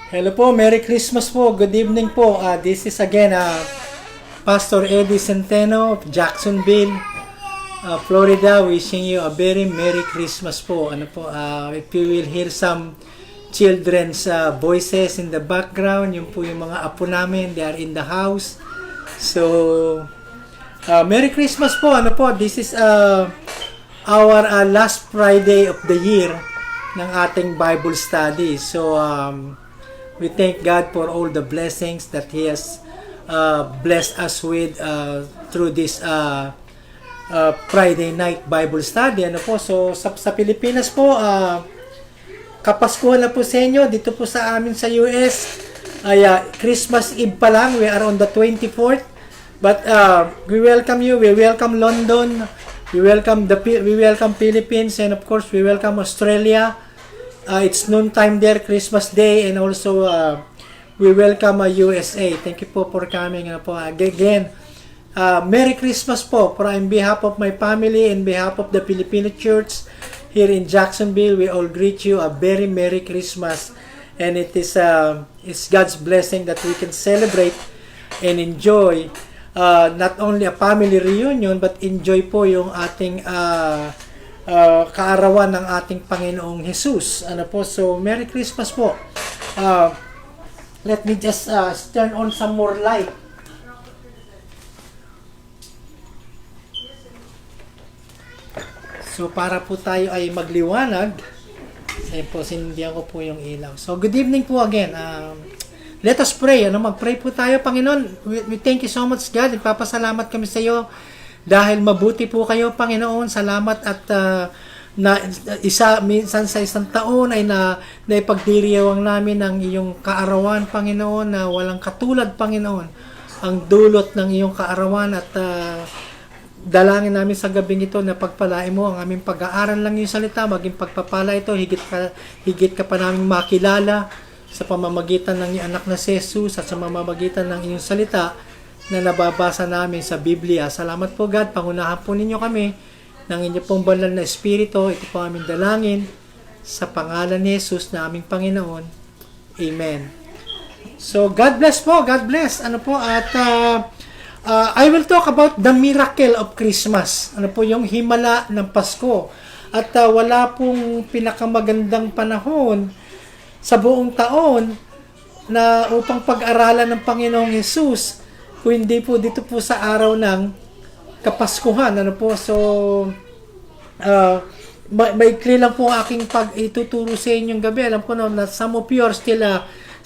Hello po, Merry Christmas po, good evening po. This is again Pastor Eddie Centeno of Jacksonville, Florida, wishing you a very Merry Christmas po. If you will hear some children's voices in the background, yun po yung mga apo namin, they are in the house. So, Merry Christmas po. This is our last Friday of the year ng ating Bible study. So, we thank God for all the blessings that He has blessed us with through this Friday night Bible study. So sa Pilipinas po, Kapaskuhan na po sa inyo. Dito po sa amin sa US, Christmas Eve pa lang. We are on the 24th. But we welcome you. We welcome London. We welcome Philippines, and of course we welcome Australia. It's noon time there, Christmas Day, and also we welcome USA. Thank you po for coming. Again, Merry Christmas po on behalf of my family and behalf of the Filipino Church here in Jacksonville. We all greet you a very Merry Christmas, and it's God's blessing that we can celebrate and enjoy not only a family reunion but enjoy po yung ating kaarawan ng ating Panginoong Jesus. So Merry Christmas po. Let me just turn on some more light. So para po tayo ay magliwanag, po sindihan ko po yung ilaw. So good evening po again. Let us pray. Mag-pray po tayo, Panginoon. We thank you so much, God. Ipapasalamat kami sa iyo dahil mabuti po kayo, Panginoon. Salamat at minsan sa isang taon ay naipagdiriwang namin ang iyong kaarawan, Panginoon, na walang katulad, Panginoon. Ang dulot ng iyong kaarawan at dalangin namin sa gabing ito na pagpalain mo ang aming pag-aaral lang yung salita, maging pagpapala ito, higit ka pa namin makilala sa pamamagitan ng iyong anak na si Jesus at sa pamamagitan ng iyong salita na nababasa namin sa Biblia. Salamat po, God. Pangunahan po ninyo kami ng inyong pong banal na Espiritu. Ito po aming dalangin sa pangalan ni Jesus na aming Panginoon. Amen. So, God bless po. God bless. At I will talk about the miracle of Christmas. Yung himala ng Pasko. At wala pong pinakamagandang panahon sa buong taon na upang pag-aralan ng Panginoong Jesus kung hindi po dito po sa araw ng Kapaskuhan. So maikli lang po aking pag-ituturo sa inyong gabi. Alam ko na some of you are still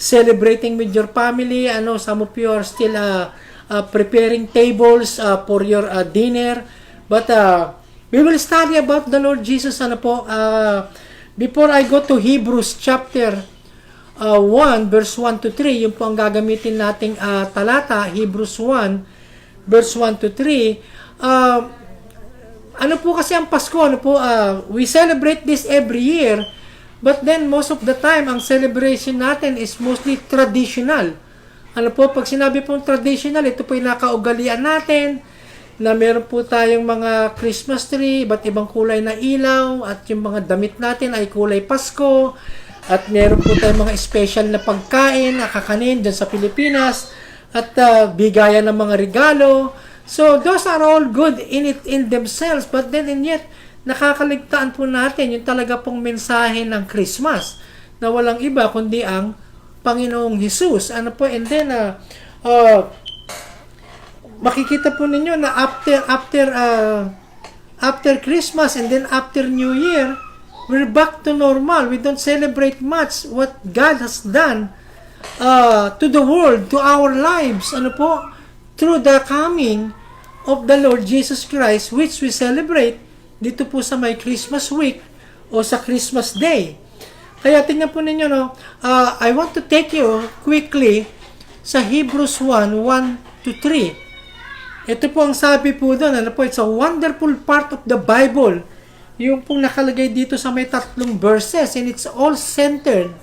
celebrating with your family. Some of you are still preparing tables for your dinner. But we will study about the Lord Jesus. Before I go to Hebrews chapter 1 verse 1 to 3, yun po ang gagamitin nating talata, Hebrews 1 verse 1 to 3. Ano po kasi ang Pasko? We celebrate this every year, but then most of the time ang celebration natin is mostly traditional. Pag sinabi pong traditional, ito po yung nakaugalian natin na meron po tayong mga Christmas tree, iba't ibang kulay na ilaw, at yung mga damit natin ay kulay Pasko, at meron po tayong mga special na pagkain, kakanin dyan sa Pilipinas, at bigayan ng mga regalo. So, those are all good in themselves, but then and yet, nakakaligtaan po natin yung talaga pong mensahe ng Christmas, na walang iba kundi ang Panginoong Jesus. And then, makikita po ninyo na after Christmas and then after New Year, we're back to normal. We don't celebrate much what God has done to the world, to our lives. Through the coming of the Lord Jesus Christ, which we celebrate dito po sa may Christmas week o sa Christmas Day. Kaya tingnan po ninyo, I want to take you quickly sa Hebrews 1:1 to 3. Ito po ang sabi po doon, it's a wonderful part of the Bible. Yung pong nakalagay dito sa may 3 verses, and it's all centered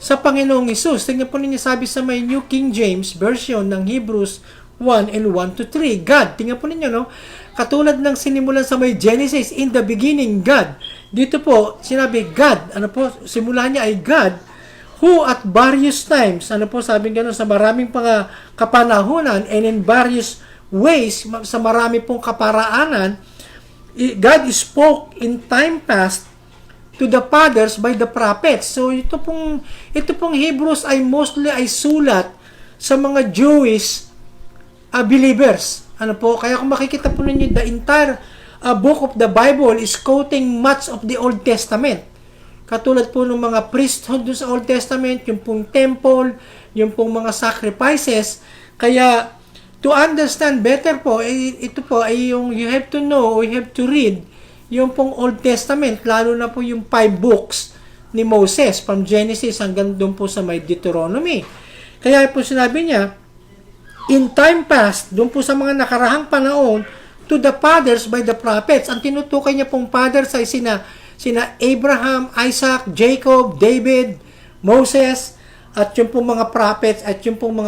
sa Panginoong Hesus. Tingnan po ninyo, sabi sa may New King James Version ng Hebrews 1 and 1 to 3. God, tingnan po ninyo, katulad ng sinimulan sa may Genesis, in the beginning, God. Dito po, sinabi God, simula niya ay God. who at various times, ano po sabi gano'n, sa maraming mga kapanahunan and in various ways, sa marami pong kaparaanan, God spoke in time past to the fathers by the prophets. So ito pong Hebrews ay mostly ay sulat sa mga Jewish believers. Ano po? Kaya kung makikita po ninyo, the entire book of the Bible is quoting much of the Old Testament. Katulad po ng mga priesthood doon sa Old Testament, yung pong temple, yung pong mga sacrifices. Kaya to understand better po, ito po ay yung you have to know, you have to read yung pong Old Testament, lalo na po yung 5 books ni Moses, from Genesis hanggang doon po sa may Deuteronomy. Kaya po sinabi niya, in time past, doon po sa mga nakarahang panahon, to the fathers by the prophets. Ang tinutukoy niya pong fathers ay sina Abraham, Isaac, Jacob, David, Moses, at yung pong mga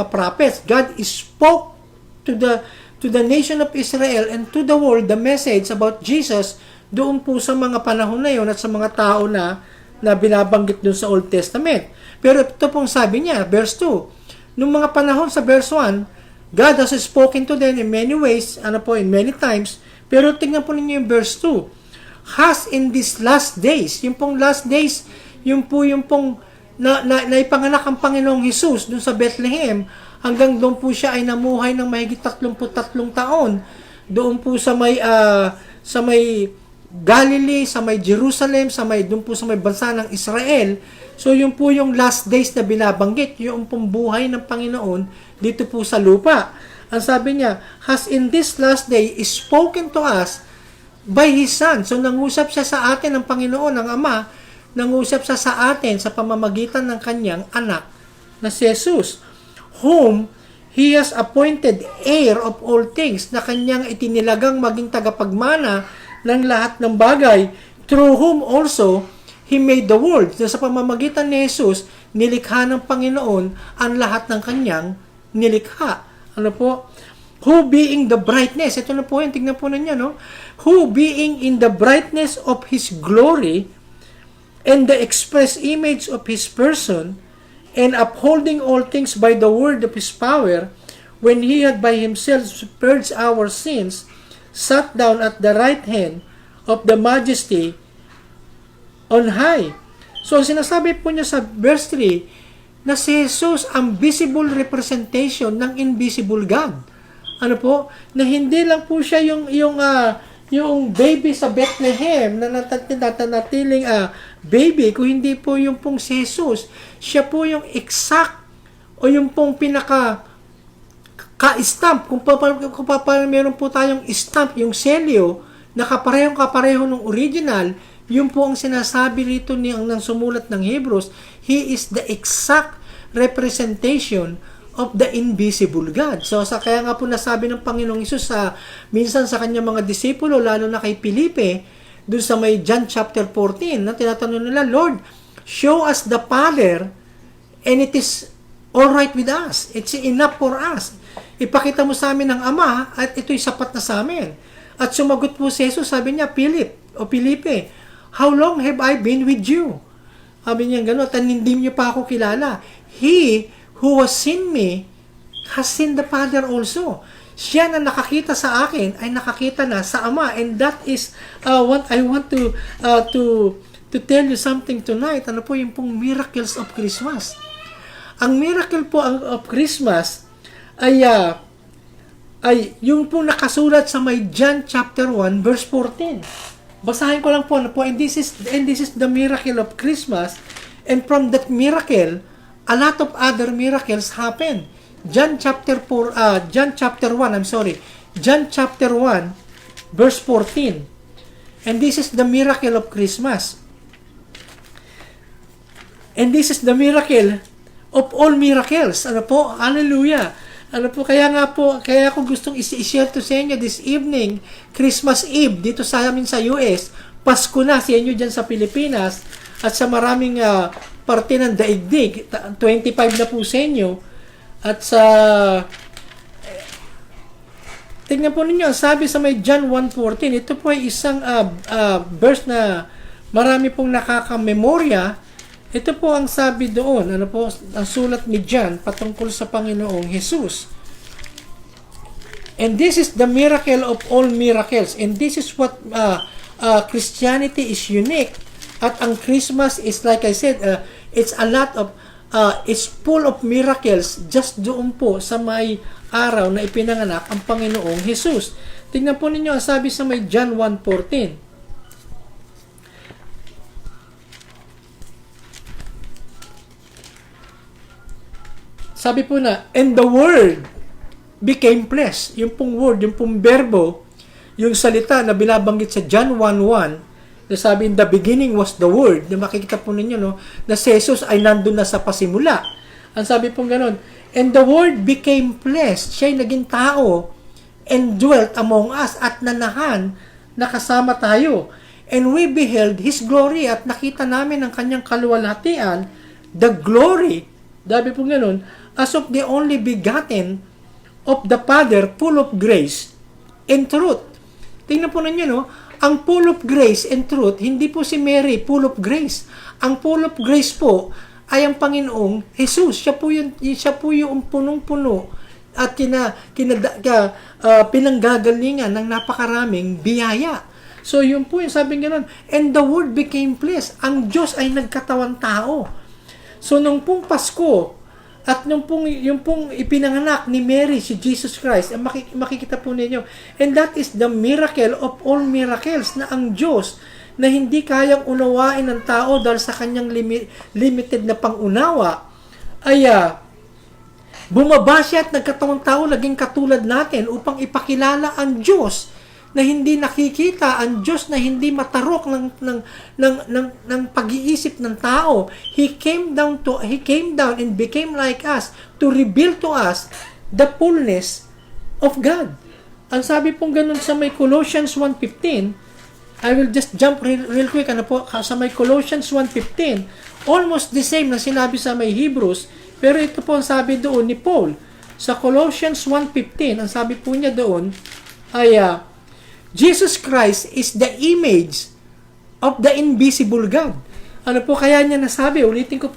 prophets, God spoke to the nation of Israel and to the world the message about Jesus doon po sa mga panahon na yun at sa mga tao na binabanggit doon sa Old Testament. Pero ito pong sabi niya, verse 2, nung mga panahon sa verse 1, God has spoken to them in many ways, in many times, pero tingnan po ninyo yung verse 2, has in these last days, yung pong last days, yung pong naipanganak ang Panginoong Hesus doon sa Bethlehem, hanggang doon po siya ay namuhay ng mahigit 33 taon, doon po sa may Galilee, sa may Jerusalem, doon po sa may bansa ng Israel. So, yun po yung last days na binabanggit, yung pong buhay ng Panginoon dito po sa lupa. Ang sabi niya, has in this last day is spoken to us by His Son. So, nangusap siya sa atin ng Panginoon, ng Ama, nangusap siya sa atin sa pamamagitan ng kanyang anak na si Jesus, whom He has appointed heir of all things, na kanyang itinilagang maging tagapagmana ng lahat ng bagay, through whom also He made the world. Na sa pamamagitan ni Jesus, nilikha ng Panginoon ang lahat ng kanyang nilikha. Ano po? Who being the brightness, ito na po yun, tingnan po ninyo, no? Who being in the brightness of His glory and the express image of His person, and upholding all things by the word of His power, when He had by Himself purged our sins, sat down at the right hand of the majesty on high. So, sinasabi po niya sa verse 3 na si Jesus ang visible representation ng invisible God. Ano po? Na hindi lang po siya yung baby sa Bethlehem na natanatiling baby, kung hindi po yung pong si Jesus. Siya po yung exact o yung pong ka-stamp, kung meron po tayong stamp, yung selyo, na kapareho ng original, yun po ang sinasabi rito ng sumulat ng Hebrews, He is the exact representation of the invisible God. So, kaya nga po nasabi ng Panginoong Hesus minsan sa kanyang mga disipulo, lalo na kay Felipe, dun sa may John chapter 14, na tinatanong nila, Lord, show us the Father, and it is all right with us. It's enough for us. Ipakita mo sa amin ng Ama at ito'y sapat na sa amin. At sumagot po si Jesus, sabi niya, Felipe, how long have I been with you? Sabi niya gano'n, at hindi niyo pa ako kilala. He who has seen me has seen the Father also. Siya na nakakita sa akin ay nakakita na sa Ama. And that is what I want to tell you something tonight. Ano po yung pong miracles of Christmas? Ang miracle po of Christmas ay yung po nakasulat sa may John chapter 1 verse 14. Basahin ko lang po, and this is the miracle of Christmas, and from that miracle a lot of other miracles happen. John chapter 1 verse 14. And this is the miracle of Christmas. And this is the miracle of all miracles. Ano po? Hallelujah. Ano po, kaya ako gustong i-share to sa inyo this evening, Christmas Eve, dito sa amin sa US, Pasko na sa inyo dyan sa Pilipinas, at sa maraming parte ng daigdig, 25 na po sa inyo, at sa, tingnan po ninyo, sabi sa may John 1:14, ito po ay isang verse na marami pong nakakamemorya, Ito po ang sabi doon, ano po, ang sulat ni John patungkol sa Panginoong Jesus. And this is the miracle of all miracles. And this is what Christianity is unique. At ang Christmas is, like I said, it's a lot of, it's full of miracles just doon po sa may araw na ipinanganak ang Panginoong Jesus. Tingnan po ninyo ang sabi sa may John 1:14. Sabi po na, and the Word became flesh. Yung pong word, yung pong verbo, yung salita na binabanggit sa John 1:1, na sabi, in the beginning was the Word, na makikita po ninyo, no, na si Jesus ay nandun na sa pasimula. Ang sabi pong ganun, and the Word became flesh. Siya'y naging tao, and dwelt among us, at nanahan, nakasama tayo. And we beheld His glory, at nakita namin ang kanyang kaluwalhatian, the glory, sabi pong ganun, as of the only begotten of the Father, full of grace and truth. Tingnan po ninyo, no? Ang full of grace and truth, hindi po si Mary full of grace. Ang full of grace po ay ang Panginoong Jesus. Siya po yung punong-puno at pinanggagalingan ng napakaraming biyaya. So, yun po yung sabi gano'n. And the Word became flesh. Ang Diyos ay nagkatawang tao. So, nung pong Pasko, at yung pong ipinanganak ni Mary, si Jesus Christ, makikita po ninyo. And that is the miracle of all miracles, na ang Diyos, na hindi kayang unawain ng tao dahil sa kanyang limited na pangunawa, ay bumaba siya at nagkatawang tao, naging katulad natin upang ipakilala ang Diyos na hindi nakikita, ang Diyos na hindi matarok ng pag-iisip ng tao. He came down and became like us to reveal to us the fullness of God. Ang sabi pong ganun sa may Colossians 1:15, I will just jump real quick sa may Colossians 1:15, almost the same na sinabi sa may Hebrews, pero ito po ang sabi doon ni Paul. Sa Colossians 1:15, ang sabi po niya doon ay Jesus Christ is the image of the invisible God. Ano po kaya niya nasabi? Ulitin ko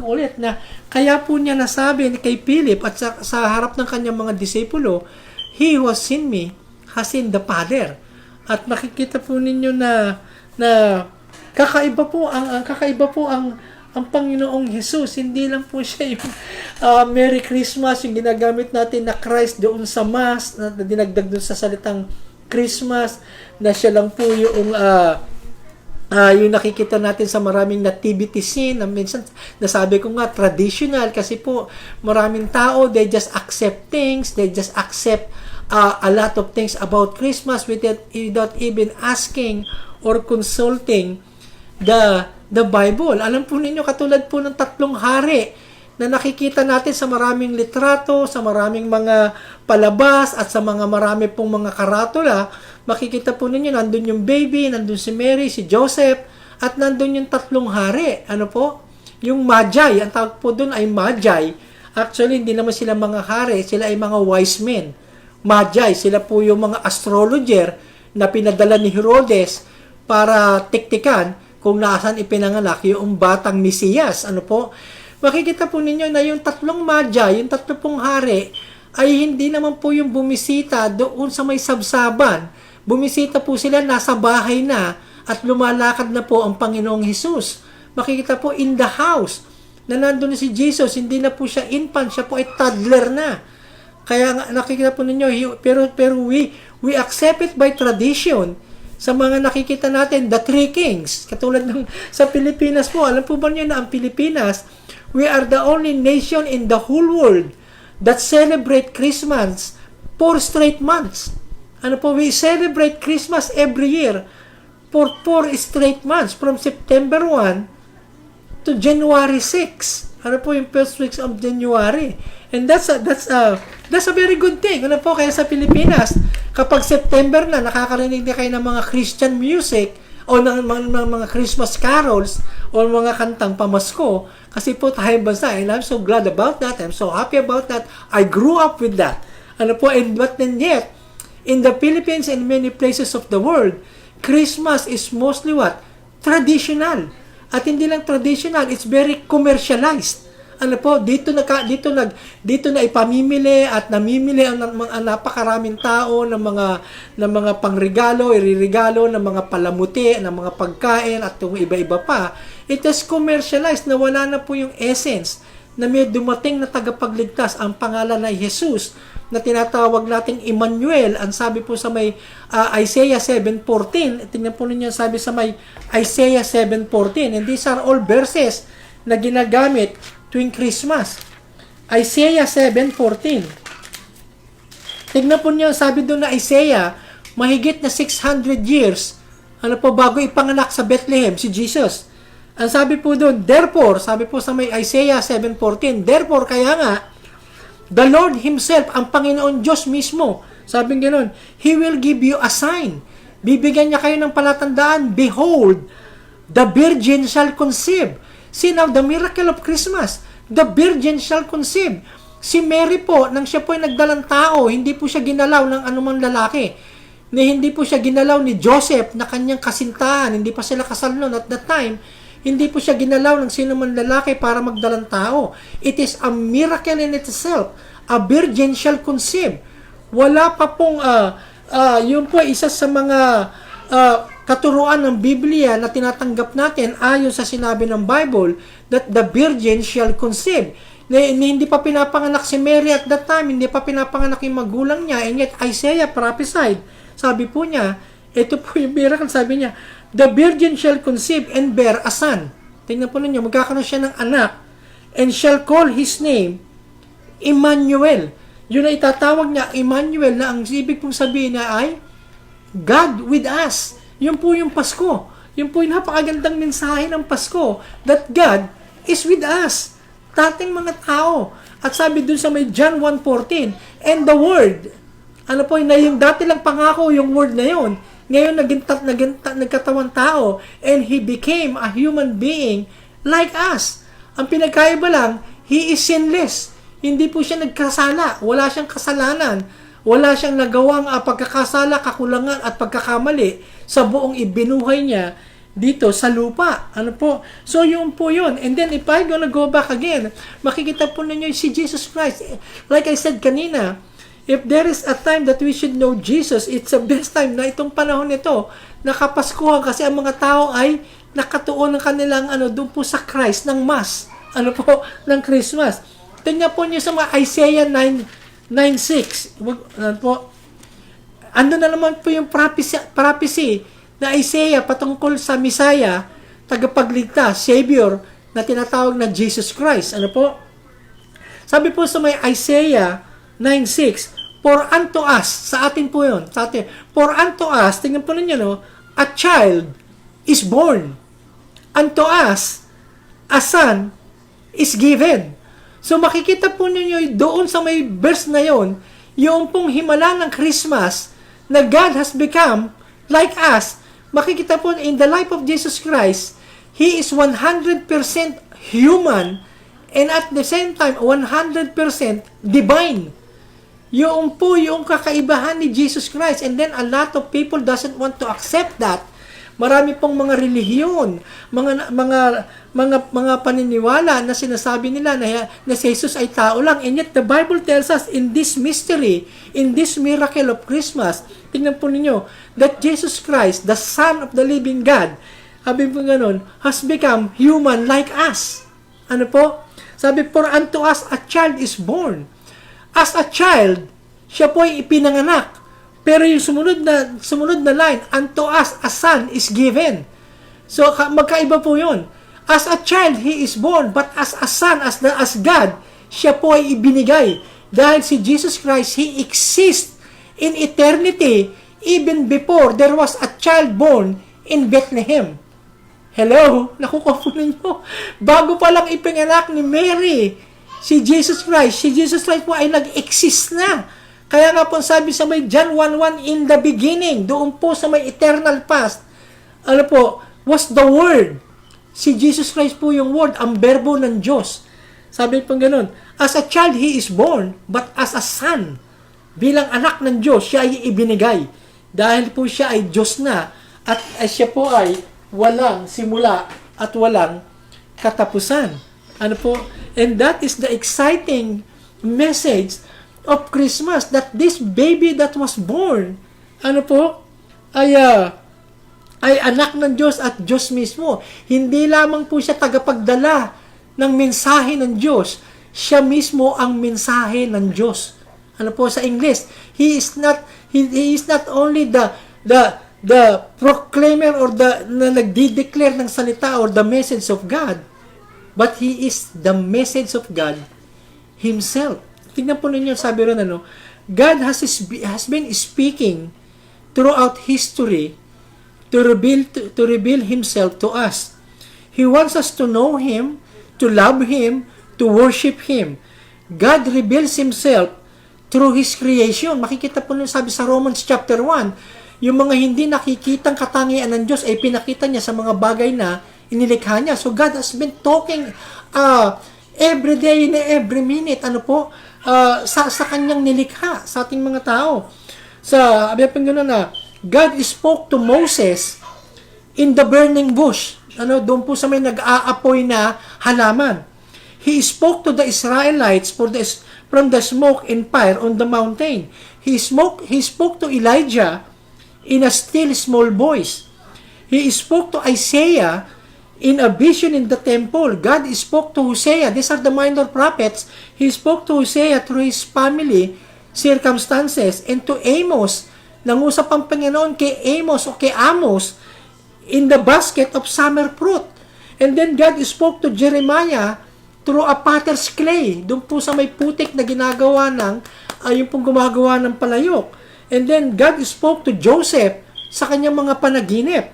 ulit na kaya po niya nasabi kay Philip at sa harap ng kanyang mga disipulo, He who has seen me has seen the Father. At makikita po ninyo na kakaiba po ang Panginoong Jesus. Hindi lang po siya yung Merry Christmas, yung ginagamit natin na Christ doon sa Mass, na dinagdag doon sa salitang Christmas, na siya lang po yung yung nakikita natin sa maraming nativity scene, na minsan nasabi ko nga traditional, kasi po maraming tao, they just accept things, they just accept a lot of things about Christmas without even asking or consulting the Bible. Alam po ninyo, katulad po ng tatlong hari na nakikita natin sa maraming litrato, sa maraming mga palabas, at sa marami pong mga karatula, makikita po ninyo, nandun yung baby, nandun si Mary, si Joseph, at nandun yung tatlong hari. Ano po? Yung Magi, ang tawag po dun ay Magi. Actually, hindi naman sila mga hari, sila ay mga wise men. Magi, sila po yung mga astrologer na pinadala ni Herodes para tiktikan kung nasaan ipinanganak yung batang Mesiyas. Ano po? Makikita po ninyo na yung tatlong Magi, yung tatlong pong hari, ay hindi naman po yung bumisita doon sa may sabsaban. Bumisita po sila, nasa bahay na, at lumalakad na po ang Panginoong Jesus. Makikita po in the house, na nandun na si Jesus, hindi na po siya infant, siya po ay toddler na. Kaya nakikita po ninyo, pero we accept it by tradition. Sa mga nakikita natin, the three kings, katulad ng sa Pilipinas po, alam po ba niyo na ang Pilipinas, we are the only nation in the whole world that celebrate Christmas 4 straight months. Ano po, we celebrate Christmas every year for 4 straight months, from September 1 to January 6. Ano po yung first weeks of January? And that's a very good thing. Ano po, kaya sa Pilipinas, kapag September na, nakakarinig na kayo ng mga Christian music o ng mga Christmas carols o mga kantang pamasko, kasi po tayo bansa, and I'm so glad about that. I'm so happy about that. I grew up with that. Ano po, but then yet, in the Philippines and many places of the world, Christmas is mostly what? Traditional. At hindi lang traditional, it's very commercialized. Ano po, dito na ipamimili at namimili ang mga napakaraming tao ng mga pangregalo, iririgalo ng mga palamuti, ng mga pagkain at yung iba-iba pa. It is commercialized na wala na po yung essence na may dumating na tagapagligtas, ang pangalan na Jesus, na tinatawag nating Emmanuel. Ang sabi po sa may Isaiah 7:14, tingnan po ninyo sabi sa may Isaiah 7:14, and these are all verses na ginagamit tuwing Christmas. Isaiah 7:14. Tingnan po niyo, sabi doon na Isaiah, mahigit na 600 years, ano po, bago ipanganak sa Bethlehem si Jesus. Ang sabi po doon, therefore, sabi po sa may Isaiah 7:14, therefore, kaya nga, the Lord Himself, ang Panginoon Diyos mismo, sabi ganoon, He will give you a sign. Bibigyan niya kayo ng palatandaan, behold, the virgin shall conceive. See now, the miracle of Christmas, the virgin shall conceive. Si Mary po, nang siya po ay nagdalang tao, hindi po siya ginalaw ng anumang lalaki. Hindi po siya ginalaw ni Joseph na kanyang kasintahan, hindi pa sila kasal noon at that time. Hindi po siya ginalaw ng sino man lalaki para magdalang tao. It is a miracle in itself. A virgin shall conceive. Wala pa pong, yun po isa sa mga katuruan ng Biblia na tinatanggap natin ayon sa sinabi ng Bible that the virgin shall conceive. Hindi pa pinapanganak si Mary at that time, hindi pa pinapanganak yung magulang niya, and yet Isaiah prophesied. Sabi po niya, ito po yung miracle, sabi niya, the virgin shall conceive and bear a son. Tingnan po ninyo, magkakaroon siya ng anak, and shall call his name Emmanuel. Yun na itatawag niya, Emmanuel, na ang ibig pong sabihin na ay God with us. Yun po yung Pasko. Yun po yung napakagandang mensahe ng Pasko, that God is with us. Dating mga tao. At sabi dun sa may John 1:14, and the Word, ano po, na yung dati lang pangako yung Word na yun, ngayon nagkatawan tao, and He became a human being like us. Ang pinagkaiba lang, He is sinless. Hindi po siya nagkasala. Wala siyang kasalanan. Wala siyang nagawang pagkakasala, kakulangan at pagkakamali sa buong ibinuhay niya dito sa lupa. Ano po? So, yun po yun. And then, if I'm gonna go back again, makikita po ninyo si Jesus Christ. Like I said kanina, if there is a time that we should know Jesus, it's the best time na itong panahon nito, nakapaskuhan kasi ang mga tao ay nakatuon ng kanilang doon po sa Christ ng Mass. Ano po? Ng Christmas. Tingnan po niyo sa mga Isaiah 9:6. Ano po? Ano na naman po yung prophecy na Isaiah patungkol sa Messiah, tagapagligtas, Savior, na tinatawag na Jesus Christ. Ano po? Sabi po sa may Isaiah 9:6, for unto us, sa atin po yun, sa atin, for unto us, tingnan po ninyo, no, a child is born. Unto us, a son is given. So makikita po ninyo doon sa may verse na yon, yung pong himala ng Christmas na God has become like us. Makikita po in the life of Jesus Christ, He is 100% human and at the same time 100% divine. Yung po yung kakaibahan ni Jesus Christ, and then a lot of people doesn't want to accept that. Marami pong mga relihiyon, mga paniniwala na sinasabi nila na si Jesus ay tao lang. And yet the Bible tells us in this mystery, in this miracle of Christmas, tingnan po ninyo, that Jesus Christ, the Son of the living God, sabi po ganun, has become human like us. Ano po? Sabi, for unto us a child is born. As a child, siya po ay ipinanganak. Pero yung sumunod na line, unto us a son is given. So, magkaiba po yun. As a child, He is born, but as a son, as God, siya po ay ibinigay. Dahil si Jesus Christ, He exists in eternity, even before there was a child born in Bethlehem. Hello? Nakukuha po ninyo. Bago pa lang ipinganak ni Mary, si Jesus Christ po ay nag-exist na. Kaya nga po sabi sa may John 1:1, in the beginning, doon po sa may eternal past, ano po, was the Word. Si Jesus Christ po yung Word, ang berbo ng Diyos. Sabi po ganun, as a child, He is born, but as a son, bilang anak ng Diyos, siya ay ibinigay. Dahil po siya ay Diyos na, at siya po ay walang simula at walang katapusan. Ano po? And that is the exciting message of Christmas, that this baby that was born, ano po, ay anak ng Diyos at Diyos mismo. Hindi lamang po siya tagapagdala ng mensahe ng Diyos, siya mismo ang mensahe ng Diyos. Ano po sa English? He is not only the proclaimer or na nagdi-declare ng salita or the message of God, but he is the message of God himself. Tingnan po ninyo, sabi ron, God has been speaking throughout history to reveal himself to us. He wants us to know him, to love him, to worship him. God reveals himself through his creation. Makikita po nung sabi sa Romans chapter 1, yung mga hindi nakikitang katangian ng Diyos ay pinakita niya sa mga bagay na inilikha niya. So God has been talking every day and every minute, sa kanyang nilikha, sa ating mga tao. Sa abya pang gano'n na, God spoke to Moses in the burning bush. Doon po sa may nag-aapoy na halaman. He spoke to the Israelites from the smoke and fire on the mountain. He spoke to Elijah in a still small voice. He spoke to Isaiah in a vision in the temple. God spoke to Hosea. These are the minor prophets. He spoke to Hosea through his family circumstances, and to Amos, nangusap ang Panginoon kay Amos o kay Amos in the basket of summer fruit. And then God spoke to Jeremiah through a potter's clay. Doon po sa may putik na ginagawa yung pong gumagawa ng palayok. And then God spoke to Joseph sa kanyang mga panaginip.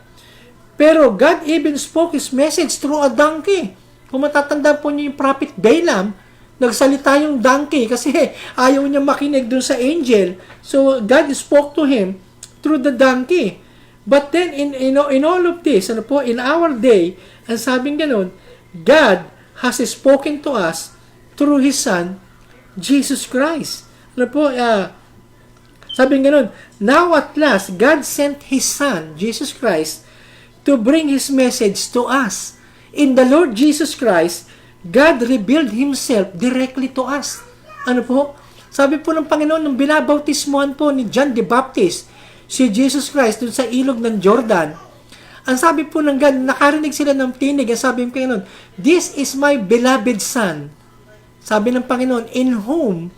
Pero God even spoke his message through a donkey. Kung matatanda po niyo yung prophet Balaam, nagsalita yung donkey kasi ayaw niya makinig dun sa angel. So God spoke to him through the donkey. But then in all of this, in our day, ang sabing ganun, God has spoken to us through his son Jesus Christ. Sabing ganun, now at last God sent his son Jesus Christ to bring his message to us. In the Lord Jesus Christ, God revealed himself directly to us. Sabi po ng Panginoon, nung binabautismuhan po ni John the Baptist, si Jesus Christ dun sa ilog ng Jordan, ang sabi po ng God, nakarinig sila ng tinig, ang sabi ng Panginoon, this is my beloved Son. Sabi ng Panginoon, in whom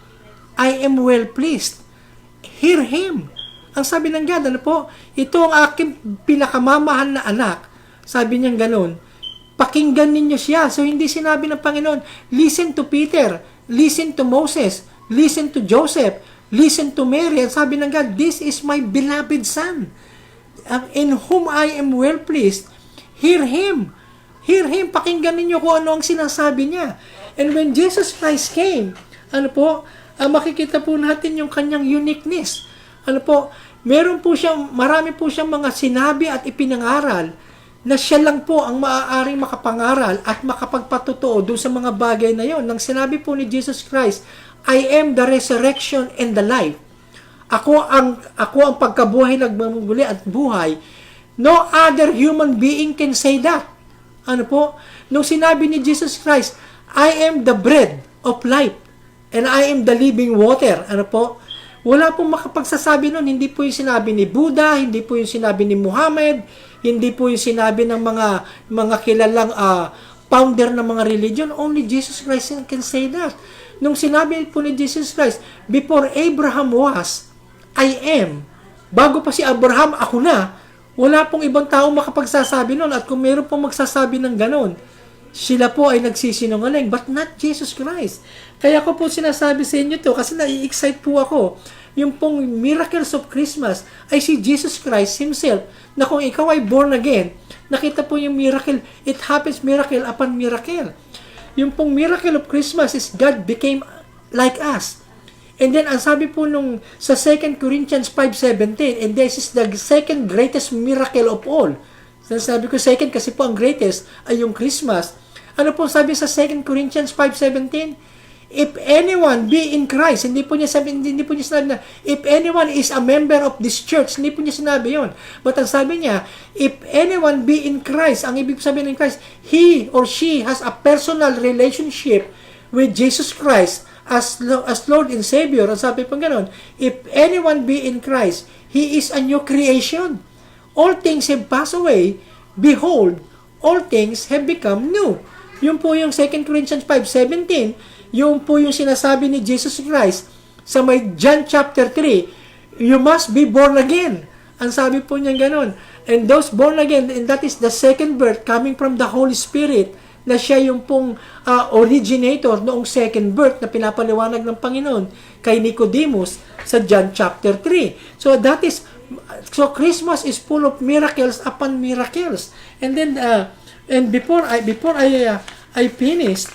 I am well pleased. Hear him. Ang sabi ng God, ito ang aking pinakamamahal na anak. Sabi niya ganun, pakinggan ninyo siya. So, hindi sinabi ng Panginoon, listen to Peter, listen to Moses, listen to Joseph, listen to Mary. At sabi ng God, this is my beloved Son, in whom I am well pleased. Hear him. Hear him. Pakinggan ninyo kung ano ang sinasabi niya. And when Jesus Christ came, makikita po natin yung kanyang uniqueness. Marami po siyang mga sinabi at ipinangaral na siya lang po ang maaaring makapangaral at makapagpatotoo doon sa mga bagay na yon. Nang sinabi po ni Jesus Christ, I am the resurrection and the life. Ako ang pagkabuhay, nagmamuli at buhay. No other human being can say that. Nung sinabi ni Jesus Christ, I am the bread of life and I am the living water. Wala pong makapagsasabi nun. Hindi po yung sinabi ni Buddha, hindi po yung sinabi ni Muhammad, hindi po yung sinabi ng mga kilalang founder ng mga religion. Only Jesus Christ can say that. Nung sinabi po ni Jesus Christ, before Abraham was, I am. Bago pa si Abraham, ako na. Wala pong ibang tao makapagsasabi nun. At kung meron pong magsasabi ng ganon, sila po ay nagsisinungaling, but not Jesus Christ. Kaya ko po sinasabi sa inyo to kasi nai-excite po ako. Yung pong miracles of Christmas ay si Jesus Christ himself, na kung ikaw ay born again, nakita po yung miracle, it happens miracle upon miracle. Yung pong miracle of Christmas is God became like us. And then, ang sabi po nung sa 2 Corinthians 5:17, and this is the second greatest miracle of all. Sabi ko second kasi po ang greatest ay yung Christmas. Ano po sabi sa 2 Corinthians 5:17? if anyone be in Christ, hindi po niya sinabi na, if anyone is a member of this church, hindi po niya sinabi yon. But ang sabi niya, if anyone be in Christ, ang ibig sabihin ng Christ, he or she has a personal relationship with Jesus Christ as Lord and Savior. Ang sabi po gano'n, if anyone be in Christ, he is a new creation. All things have passed away, behold, all things have become new. Yun po yung 2 Corinthians 5:17, yun po yung sinasabi ni Jesus Christ sa may John chapter 3, you must be born again. Ang sabi po niya gano'n. And those born again, and that is the second birth coming from the Holy Spirit, na siya yung pong originator noong second birth na pinapaliwanag ng Panginoon kay Nicodemus sa John chapter 3. So Christmas is full of miracles upon miracles. And then and before I finish,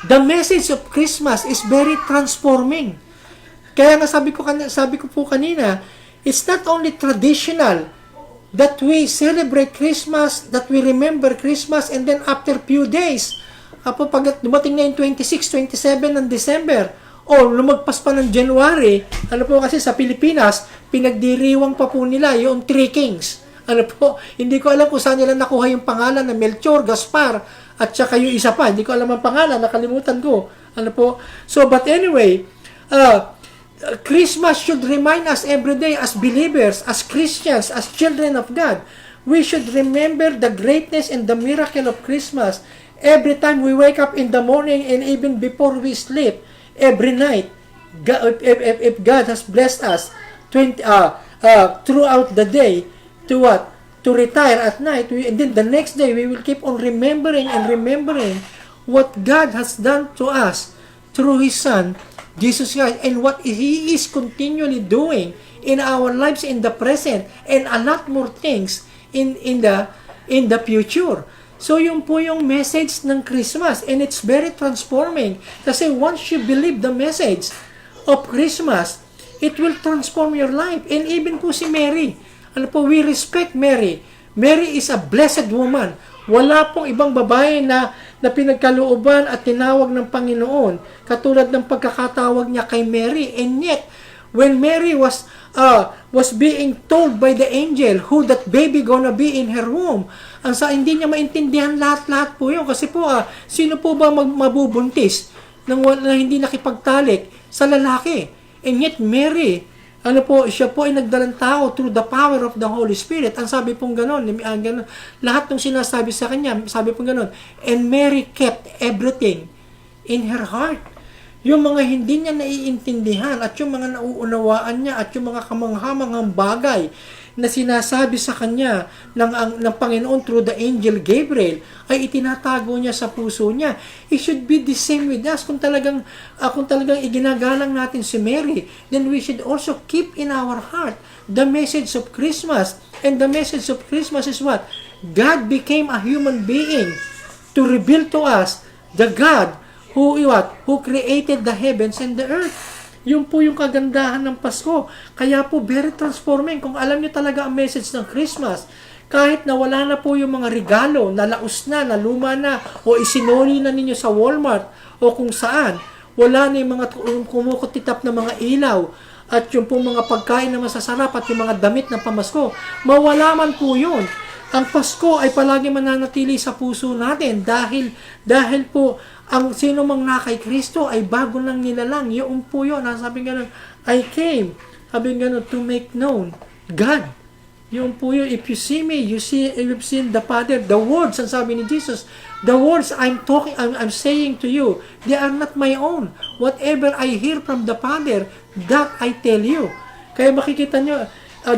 the message of Christmas is very transforming. Kaya nga sabi ko po kanina, it's not only traditional that we celebrate Christmas, that we remember Christmas, and then after few days, pag dumating na yung 26, 27 ng December, o lumagpas pa ng January, kasi sa Pilipinas, pinagdiriwang pa po nila yung Three Kings. Hindi ko alam kung saan nila nakuha yung pangalan na Melchor, Gaspar, at saka yung isa pa. Hindi ko alam ang pangalan, nakalimutan ko. So, but anyway, Christmas should remind us every day as believers, as Christians, as children of God. We should remember the greatness and the miracle of Christmas every time we wake up in the morning and even before we sleep, every night. If God has blessed us throughout the day, to what? To retire at night, and then the next day we will keep on remembering what God has done to us through His Son, Jesus Christ, and what He is continually doing in our lives in the present, and a lot more things in the future. So yun po yung message ng Christmas, and it's very transforming. Kasi once you believe the message of Christmas, it will transform your life. And even po si Mary, we respect Mary. Mary is a blessed woman. Wala pong ibang babae na pinagkalooban at tinawag ng Panginoon katulad ng pagkakatawag niya kay Mary. And yet, when Mary was being told by the angel who that baby gonna be in her womb, hindi niya maintindihan lahat po yun. Kasi po, sino po ba mabubuntis na hindi nakipagtalik sa lalaki? And yet, Mary, siya po ay nagdalang tao through the power of the Holy Spirit. Ang sabi pong ganon, lahat ng sinasabi sa kanya, sabi pong ganon, and Mary kept everything in her heart. Yung mga hindi niya naiintindihan at yung mga nauunawaan niya at yung mga kamanghamanghang bagay na sinasabi sa kanya ng Panginoon through the angel Gabriel ay itinatago niya sa puso niya. It should be the same with us. Kung talagang iginagalang natin si Mary, then we should also keep in our heart the message of Christmas. And the message of Christmas is what? God became a human being to reveal to us the God who created the heavens and the earth. Yun po yung kagandahan ng Pasko. Kaya po, very transforming. Kung alam niyo talaga ang message ng Christmas, kahit na wala na po yung mga regalo, na laos na, na luma na, o isinoli na ninyo sa Walmart, o kung saan, wala na yung mga kumukutitap na mga ilaw, at yung po mga pagkain na masasarap, at yung mga damit na pamasko, mawala man po yun. Ang Pasko ay palagi mananatili sa puso natin dahil po ang sino mang na kay Kristo ay bago lang nilalang. Yung po yun, sabi nga I came, sabi nga to make known God. Yung po yun, if you see me, you've seen the Father. The words, ang sabi ni Jesus, the words I'm saying to you, they are not my own. Whatever I hear from the Father, that I tell you. Kaya makikita nyo,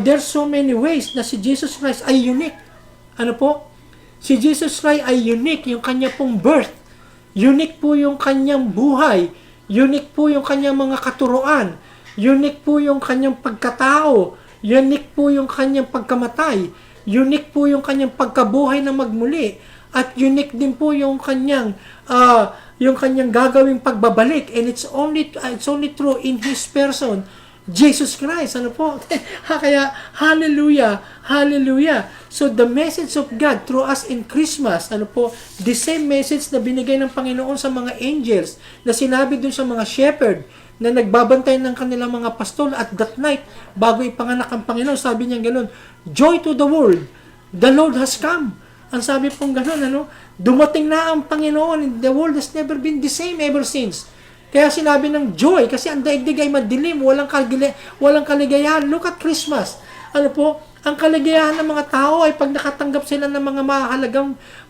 there's so many ways na si Jesus Christ ay unique. Si Jesus Christ ay unique, yung kanya pong birth. Unique po yung kanyang buhay. Unique po yung kanyang mga katuruan. Unique po yung kanyang pagkatao. Unique po yung kanyang pagkamatay. Unique po yung kanyang pagkabuhay na magmuli. At unique din po yung kanyang gagawing pagbabalik. And it's only true in His person Jesus Christ. Ano po? Kaya, hallelujah, hallelujah. So, the message of God through us in Christmas, ano po, the same message na binigay ng Panginoon sa mga angels, na sinabi dun sa mga shepherd, na nagbabantay ng kanilang mga pastol at that night, bago ipanganak ang Panginoon, sabi niya ganun, joy to the world, the Lord has come. Ang sabi pong ganun, ano, dumating na ang Panginoon, the world has never been the same ever since. Kaya sinabi ng joy, kasi ang daigdig ay madilim, walang kaligayahan. Look at Christmas. Ano po, ang kaligayahan ng mga tao ay pag nakatanggap sila ng mga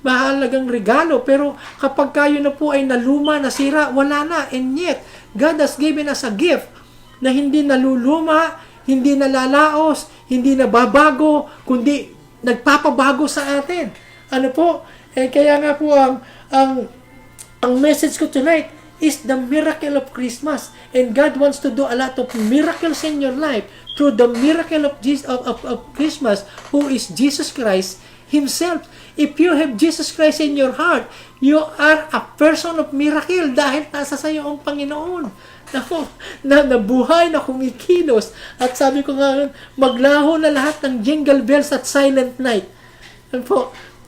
mahalagang regalo. Pero kapag kayo na po ay naluma, nasira, wala na. And yet, God has given us a gift na hindi naluluma, hindi nalalaos, hindi nababago, kundi nagpapabago sa atin. Ano po? Kaya nga po ang message ko tonight is the miracle of Christmas. And God wants to do a lot of miracles in your life through the miracle of Christmas, who is Jesus Christ Himself. If you have Jesus Christ in your heart, you are a person of miracle dahil nasa sayo ang Panginoon. Na nabuhay, na kumikilos. At sabi ko nga, maglaho na lahat ng jingle bells at silent night. Ano po,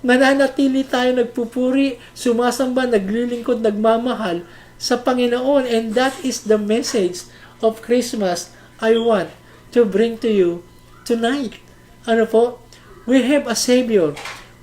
mananatili tayo nagpupuri, sumasamba, naglilingkod, nagmamahal sa Panginoon. And that is the message of Christmas I want to bring to you tonight. Ano po? We have a Savior.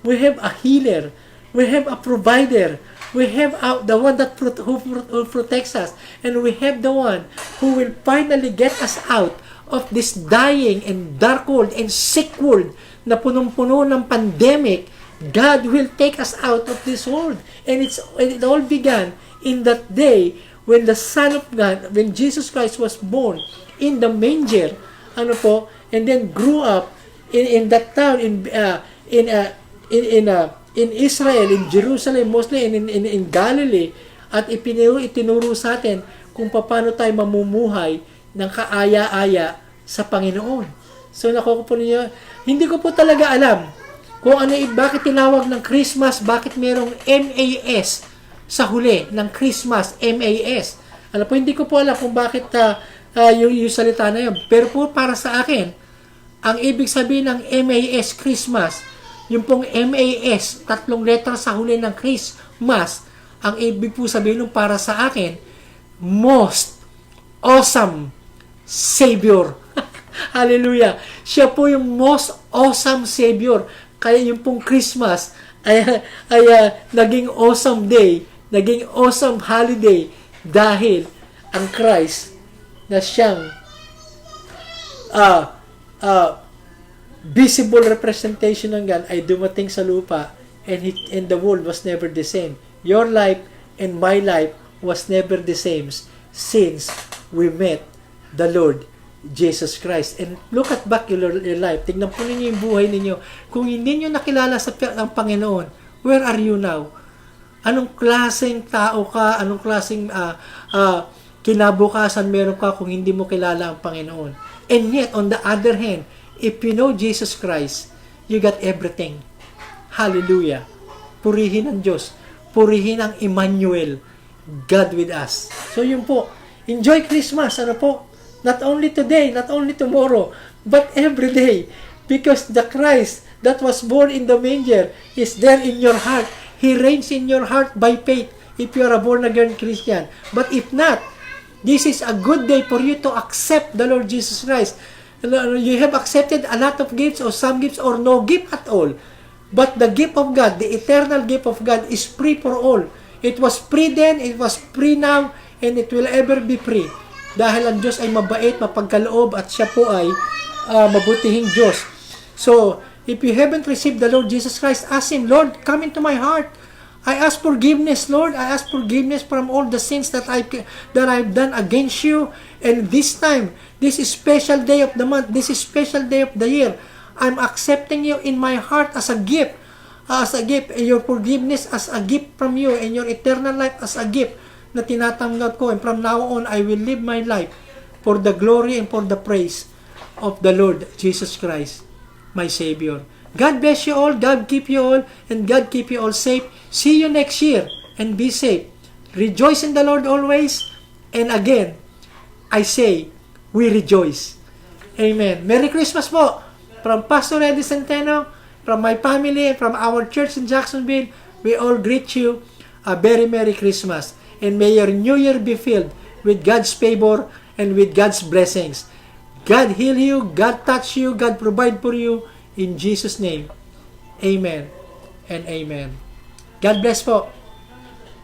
We have a healer. We have a provider. We have the one who protects us. And we have the one who will finally get us out of this dying and dark world and sick world na punong-puno ng pandemic. God will take us out of this world. And it all began in that day when the Son of God, when Jesus Christ was born in the manger, ano po, and then grew up in that town in Israel, in Jerusalem, mostly in Galilee, at itinuro sa atin kung paano tayo mamumuhay ng kaaya-aya sa Panginoon. So nakuha po ninyo, hindi ko po talaga alam kung bakit tinawag ng Christmas, bakit merong MAS sa huli ng Christmas, MAS. Alam po, hindi ko po alam kung bakit yung salita na yun. Pero po para sa akin, ang ibig sabihin ng MAS, Christmas, yung pong MAS, 3 letra sa huli ng Christmas, ang ibig po sabihin nung para sa akin, most awesome Savior. Hallelujah. Siya po yung most awesome Savior. Kaya yung pong Christmas ay naging awesome day, naging awesome holiday dahil ang Christ na siyang visible representation ng God ay dumating sa lupa, and the world was never the same. Your life and my life was never the same since we met the Lord Jesus Christ. And look at back your life. Tignan po ninyo yung buhay ninyo. Kung hindi nyo nakilala ang Panginoon, where are you now? Anong klaseng tao ka? Anong klaseng kinabukasan meron ka kung hindi mo kilala ang Panginoon? And yet, on the other hand, if you know Jesus Christ, you got everything. Hallelujah. Purihin ang Diyos. Purihin ang Emmanuel, God with us. So yun po. Enjoy Christmas. Ano po? Not only today, not only tomorrow, but every day. Because the Christ that was born in the manger is there in your heart. He reigns in your heart by faith if you are a born-again Christian. But if not, this is a good day for you to accept the Lord Jesus Christ. You have accepted a lot of gifts or some gifts or no gift at all. But the gift of God, the eternal gift of God is free for all. It was free then, it was free now, and it will ever be free. Dahil ang Diyos ay mabait, mapagkaloob, at siya po ay mabutihing Diyos. So, if you haven't received the Lord Jesus Christ, ask Him, Lord, come into my heart. I ask forgiveness, Lord. I ask forgiveness from all the sins that I've done against you. And this time, this is special day of the month, this is special day of the year, I'm accepting you in my heart as a gift. Your forgiveness as a gift from you, and your eternal life as a gift na tinatanggap ko. And from now on, I will live my life for the glory and for the praise of the Lord Jesus Christ, my Savior. God bless you all, God keep you all, and God keep you all safe. See you next year, and be safe. Rejoice in the Lord always. And again, I say, we rejoice. Amen. Merry Christmas po. From Pastor Eddie Centeno, from my family, from our church in Jacksonville, we all greet you a very Merry Christmas. And may your New Year be filled with God's favor and with God's blessings. God heal you, God touch you, God provide for you. In Jesus' name, amen and amen. God bless po.